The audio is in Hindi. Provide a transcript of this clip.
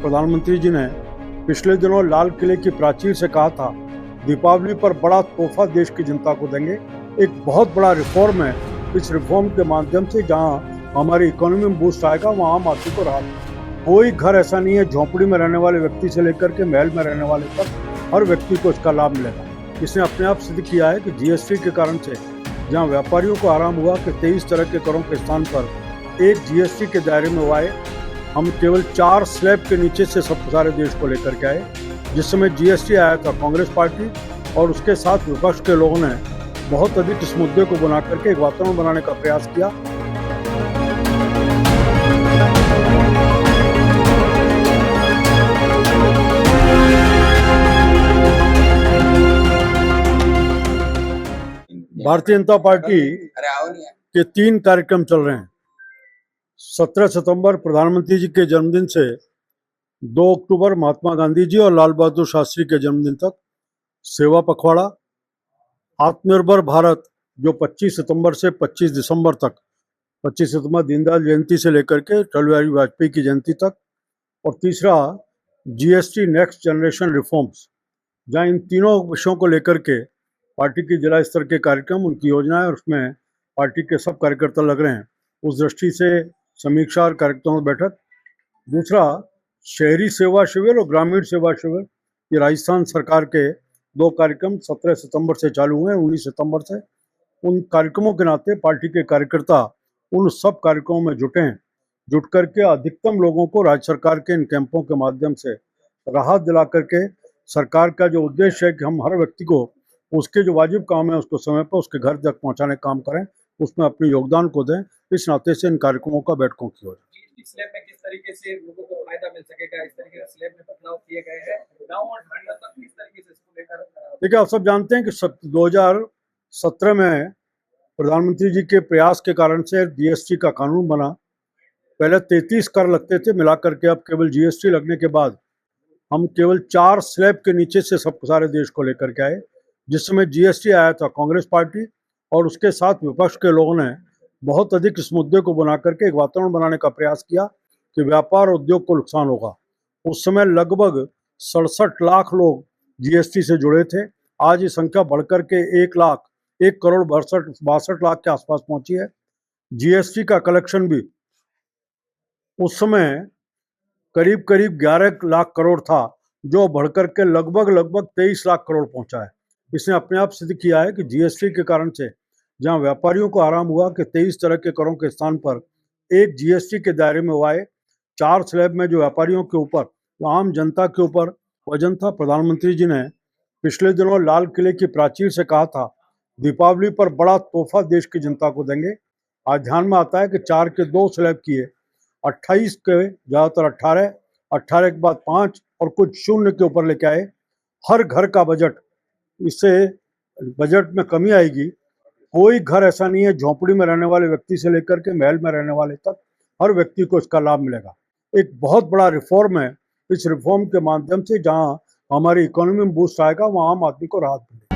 प्रधानमंत्री जी ने पिछले दिनों लाल किले की प्राचीर से कहा था दीपावली पर बड़ा तोहफा देश की जनता को देंगे। एक बहुत बड़ा रिफॉर्म है। इस रिफॉर्म के माध्यम से जहां हमारी इकोनॉमी में बूस्ट आएगा वहां आम आदमी को राहत। कोई घर ऐसा नहीं है, झोंपड़ी में रहने वाले व्यक्ति से लेकर के महल में रहने वाले तक हर व्यक्ति को इसका लाभ मिलेगा। इसने अपने आप सिद्ध किया है कि जीएसटी के कारण से जहां व्यापारियों को आराम हुआ कि 23 तरह के करों के स्थान पर एक जीएसटी के दायरे में वो आए। हम केवल 4 स्लैब के नीचे से सब सारे देश को लेकर के आए। जिस समय जीएसटी आया था कांग्रेस पार्टी और उसके साथ विपक्ष के लोगों ने बहुत अधिक इस मुद्दे को बना करके एक वातावरण बनाने का प्रयास किया। भारतीय जनता पार्टी के 3 कार्यक्रम चल रहे हैं। 17 सितंबर प्रधानमंत्री जी के जन्मदिन से 2 अक्टूबर महात्मा गांधी जी और लाल बहादुर शास्त्री के जन्मदिन तक सेवा पखवाड़ा, आत्मनिर्भर भारत जो 25 सितंबर से 25 दिसंबर तक, 25 सितंबर दीनदयाल जयंती से लेकर के अटल बिहारी वाजपेयी की जयंती तक, और तीसरा जीएसटी नेक्स्ट जनरेशन रिफॉर्म्स, जहां इन तीनों विषयों को लेकर के पार्टी की जिला स्तर के कार्यक्रम, उनकी योजनाएं और उसमें पार्टी के सब कार्यकर्ता लग रहे हैं। उस दृष्टि से समीक्षा और कार्यक्रमों बैठक। दूसरा शहरी सेवा शिविर और ग्रामीण सेवा शिविर, ये राजस्थान सरकार के 2 कार्यक्रम 17 सितंबर से चालू हुए हैं, 19 सितंबर से। उन कार्यक्रमों के नाते पार्टी के कार्यकर्ता उन सब कार्यक्रमों में जुटे हैं। जुट करके अधिकतम लोगों को राज्य सरकार के इन कैंपों के माध्यम से राहत दिला करके सरकार का जो उद्देश्य है कि हम हर व्यक्ति को उसके जो वाजिब काम है उसको समय पर उसके घर तक पहुंचाने का काम करें, उसमें अपने योगदान को दें। इस नाते से इन कार्यक्रमों का बैठकों की हो जाए। स्लैब में किस तरीके से लोगों को फायदा मिल सकेगा, इस तरीके से स्लैब में बदलाव किए गए हैं, गांव और ढांढा तक किस तरीके से इसको लेकर। देखिए, आप सब जानते हैं कि 2017 में प्रधानमंत्री जी के प्रयास के कारण से जीएसटी का कानून बना। पहले 33 कर लगते थे, मिला करके अब केवल जीएसटी लगने के बाद हम केवल 4 स्लैब के नीचे से सब सारे देश को लेकर के आए। जिस समय जीएसटी आया था कांग्रेस पार्टी और उसके साथ विपक्ष के लोगों ने बहुत अधिक इस मुद्दे को बना करके एक वातावरण बनाने का प्रयास किया कि व्यापार और उद्योग को नुकसान होगा। उस समय लगभग 67 लाख लोग जीएसटी से जुड़े थे। आज ये संख्या बढ़कर के 1 करोड़ 62 लाख के आसपास पहुंची है। जीएसटी का कलेक्शन भी उस समय करीब 11 लाख करोड़ था, जो बढ़कर के लगभग 23 लाख करोड़ पहुंचा है। इसने अपने आप सिद्ध किया है कि जीएसटी के कारण से जहां व्यापारियों को आराम हुआ कि 23 तरह के करों के स्थान पर एक जीएसटी के दायरे में वो आए। 4 स्लैब में जो व्यापारियों के ऊपर, जो आम जनता के ऊपर वजन था, प्रधानमंत्री जी ने पिछले दिनों लाल किले की प्राचीर से कहा था दीपावली पर बड़ा तोहफा देश की जनता को देंगे। आज ध्यान में आता है कि 4 के 2 स्लैब किए, 28 के ज़्यादातर 18 के बाद 5 और कुछ शून्य के ऊपर लेके आए। हर घर का बजट, इससे बजट में कमी आएगी। कोई घर ऐसा नहीं है, झोंपड़ी में रहने वाले व्यक्ति से लेकर के महल में रहने वाले तक हर व्यक्ति को इसका लाभ मिलेगा। एक बहुत बड़ा रिफॉर्म है। इस रिफॉर्म के माध्यम से जहां हमारी इकोनॉमी में बूस्ट आएगा वहां आम आदमी को राहत मिलेगी।